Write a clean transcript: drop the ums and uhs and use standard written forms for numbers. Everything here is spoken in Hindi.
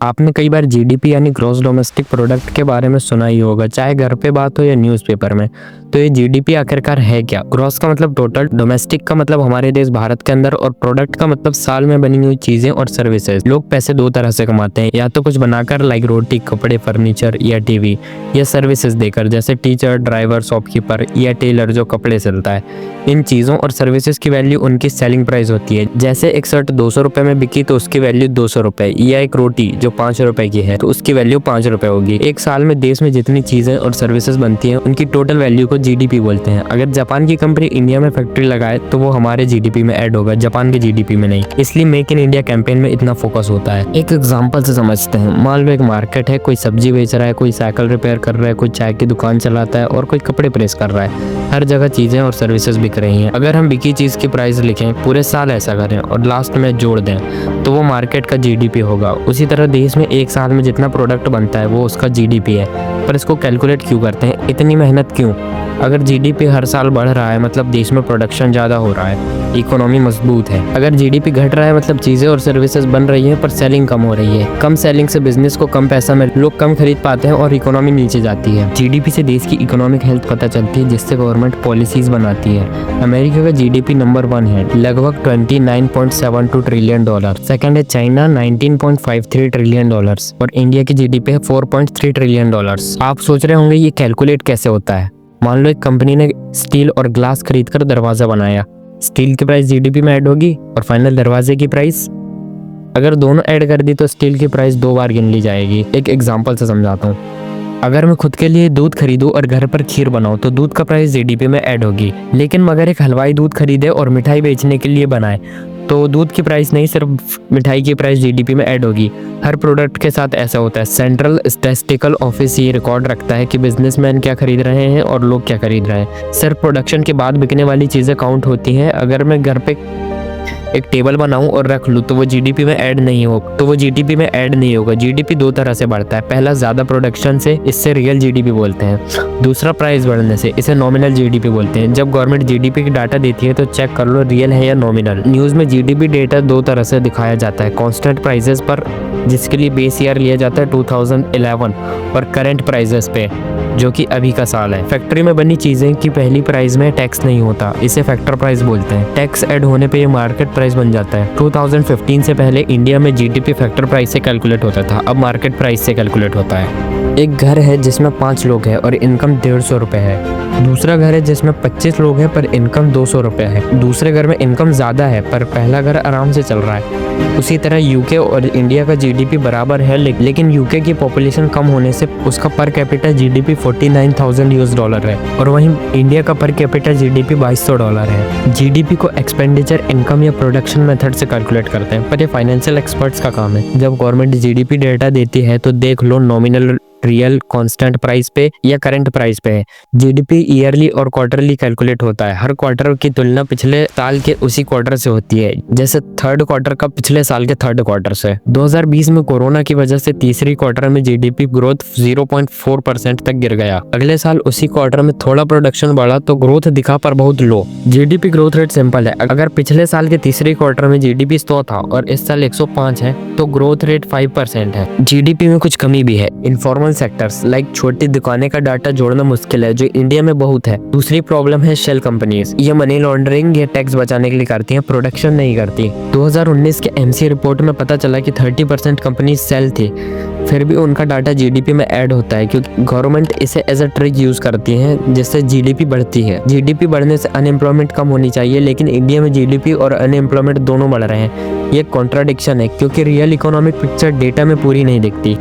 आपने कई बार जीडीपी यानी ग्रॉस डोमेस्टिक प्रोडक्ट के बारे में सुना ही होगा, चाहे घर पे बात हो या न्यूज़पेपर में। तो ये जीडीपी आखिरकार है क्या? ग्रॉस का मतलब टोटल, डोमेस्टिक का मतलब हमारे देश भारत के अंदर, और प्रोडक्ट का मतलब साल में बनी हुई चीजें और सर्विसेज। लोग पैसे दो तरह से कमाते हैं, या तो कुछ बनाकर लाइक रोटी, कपड़े, फर्नीचर या टीवी, या सर्विसेज देकर जैसे टीचर, ड्राइवर, शॉपकीपर या टेलर जो कपड़े सिलता है। इन चीजों और सर्विसेज की वैल्यू उनकी सेलिंग प्राइस होती है। जैसे एक शर्ट 200 रुपए में बिकी तो उसकी वैल्यू 200 रुपए, या एक रोटी जो 5 रुपए की है तो उसकी वैल्यू 5 रुपए होगी। एक साल में देश में जितनी चीजें और सर्विसेज बनती हैं उनकी टोटल वैल्यू को जीडीपी बोलते हैं। अगर जापान की कंपनी इंडिया में फैक्ट्री लगाए तो वो हमारे जीडीपी में ऐड होगा, जापान के जीडीपी में नहीं। इसलिए मेक इन इंडिया कैंपेन में इतना फोकस होता है। एक एग्जांपल से समझते हैं। मान लो एक मार्केट है, कोई सब्जी बेच रहा है, कोई साइकिल रिपेयर कर रहा है, कोई चाय की दुकान चलाता है और कोई कपड़े प्रेस कर रहा है। हर जगह चीजें और सर्विसेज बिक रही हैं। अगर हम बिकी चीज की प्राइस लिखें, पूरे साल ऐसा करें और लास्ट में जोड़ दें तो वो मार्केट का जीडीपी होगा। उसी तरह देश में एक साल में जितना प्रोडक्ट बनता है वो उसका जीडीपी है। पर इसको कैलकुलेट क्यों करते हैं? इतनी मेहनत क्यों? अगर जीडीपी हर साल बढ़ रहा है मतलब देश में प्रोडक्शन ज़्यादा हो रहा है, इकोनॉमी मजबूत है। अगर जीडीपी घट रहा है मतलब चीज़ें और सर्विसेज बन रही हैं पर सेलिंग कम हो रही है। कम सेलिंग से बिजनेस को कम पैसा में लोग कम खरीद पाते हैं और इकोनॉमी नीचे जाती है। जीडीपी से देश की इकोनॉमिक हेल्थ पता चलती है, जिससे गवर्नमेंट पॉलिसीज बनाती है। अमेरिका का जीडीपी नंबर 1 है, लगभग $29.72 ट्रिलियन। सेकंड है चाइना, $19.53 ट्रिलियन, और इंडिया की जीडीपी है $4.3 ट्रिलियन। आप सोच रहे होंगे ये कैलकुलेट कैसे होता है? मान लो एक कंपनी ने स्टील और ग्लास खरीदकर दरवाजा बनाया। स्टील की प्राइस जीडीपी में ऐड होगी और फाइनल दरवाजे की प्राइस, अगर दोनों ऐड कर दी तो स्टील की प्राइस 2 बार गिन ली जाएगी। एक एग्जांपल से समझाता हूँ। अगर मैं खुद के लिए दूध खरीदूं और घर पर खीर बनाऊं तो दूध का प्राइस जीडीपी में ऐड होगी। लेकिन मगर एक हलवाई दूध खरीदे और मिठाई बेचने के लिए बनाए तो दूध की प्राइस नहीं, सिर्फ मिठाई की प्राइस जीडीपी में ऐड होगी। हर प्रोडक्ट के साथ ऐसा होता है। सेंट्रल स्टैटिस्टिकल ऑफिस ये रिकॉर्ड रखता है कि बिजनेसमैन क्या खरीद रहे हैं और लोग क्या खरीद रहे हैं। सिर्फ प्रोडक्शन के बाद बिकने वाली चीज़ें काउंट होती हैं। अगर मैं घर पे एक टेबल बनाऊं और रख लूं तो वो जीडीपी में ऐड नहीं होगा। जीडीपी 2 तरह से बढ़ता है। पहला ज़्यादा प्रोडक्शन से, इससे रियल जीडीपी बोलते हैं। दूसरा प्राइस बढ़ने से, इसे नॉमिनल जीडीपी बोलते हैं। जब गवर्नमेंट जीडीपी की डाटा देती है तो चेक कर लो रियल है या नॉमिनल। न्यूज़ में जीडीपी डेटा 2 तरह से दिखाया जाता है। कॉन्स्टेंट प्राइसेस पर, जिसके लिए बेस ईयर लिया जाता है 2011, और करंट प्राइसेस पे जो कि अभी का साल है। फैक्ट्री में बनी चीज़ें की पहली प्राइस में टैक्स नहीं होता, इसे फैक्टर प्राइस बोलते हैं। टैक्स ऐड होने पे ये मार्केट प्राइस बन जाता है। 2015 से पहले इंडिया में जीडीपी फैक्टर प्राइस से कैलकुलेट होता था, अब मार्केट प्राइस से कैलकुलेट होता है। एक घर है जिसमें 5 लोग हैं और इनकम 150 रुपये है। दूसरा घर है जिसमें 25 लोग हैं पर इनकम 200 रुपये है। दूसरे घर में इनकम ज़्यादा है पर पहला घर आराम से चल रहा है। उसी तरह यूके और इंडिया का जीडीपी बराबर है, लेकिन यूके की पॉपुलेशन कम होने से उसका पर कैपिटा जीडीपी $49,000 है और वहीं इंडिया का पर कैपिटा जीडीपी $2200 है। जीडीपी को एक्सपेंडिचर, इनकम या प्रोडक्शन मेथड से कैलकुलेट करते हैं, पर ये फाइनेंशियल एक्सपर्ट्स का काम है। जब गवर्नमेंट जीडीपी डेटा देती है तो देख low nominal, real, constant price पे या करंट प्राइस पे है। जीडीपी ईयरली और क्वार्टरली कैलकुलेट होता है। हर क्वार्टर की तुलना पिछले साल के उसी क्वार्टर से होती है, जैसे थर्ड क्वार्टर का पिछले साल के थर्ड क्वार्टर से। 2020 में कोरोना की वजह से तीसरी क्वार्टर में जीडीपी ग्रोथ 0.4% तक गिर गया। अगले साल उसी क्वार्टर में थोड़ा प्रोडक्शन बढ़ा तो ग्रोथ दिखा पर बहुत लो। जीडीपी ग्रोथ रेट सिंपल है। अगर पिछले साल के तीसरे क्वार्टर में जीडीपी 100 था और इस साल 105 है तो ग्रोथ रेट 5% है। जीडीपी में कुछ कमी भी है। इनफॉर्मल सेक्टर्स लाइक छोटी दुकानें का डाटा जोड़ना मुश्किल है, जो इंडिया में बहुत है। दूसरी प्रॉब्लम है शेल कंपनीज। ये मनी लॉन्ड्रिंग या टैक्स बचाने के लिए करती हैं, प्रोडक्शन नहीं करती। 2019 के एमसी रिपोर्ट में पता चला कि 30% कंपनी सेल थी, फिर भी उनका डाटा जीडीपी में ऐड होता है क्योंकि गवर्नमेंट इसे एज अ ट्रिक यूज करती है जिससे जीडीपी बढ़ती है। जीडीपी बढ़ने से अनएम्प्लॉयमेंट कम होनी चाहिए, लेकिन इंडिया में जीडीपी और अनएम्प्लॉयमेंट दोनों बढ़ रहे हैं। ये कॉन्ट्राडिक्शन है क्योंकि रियल इकोनॉमिक पिक्चर डेटा में पूरी नहीं दिखती।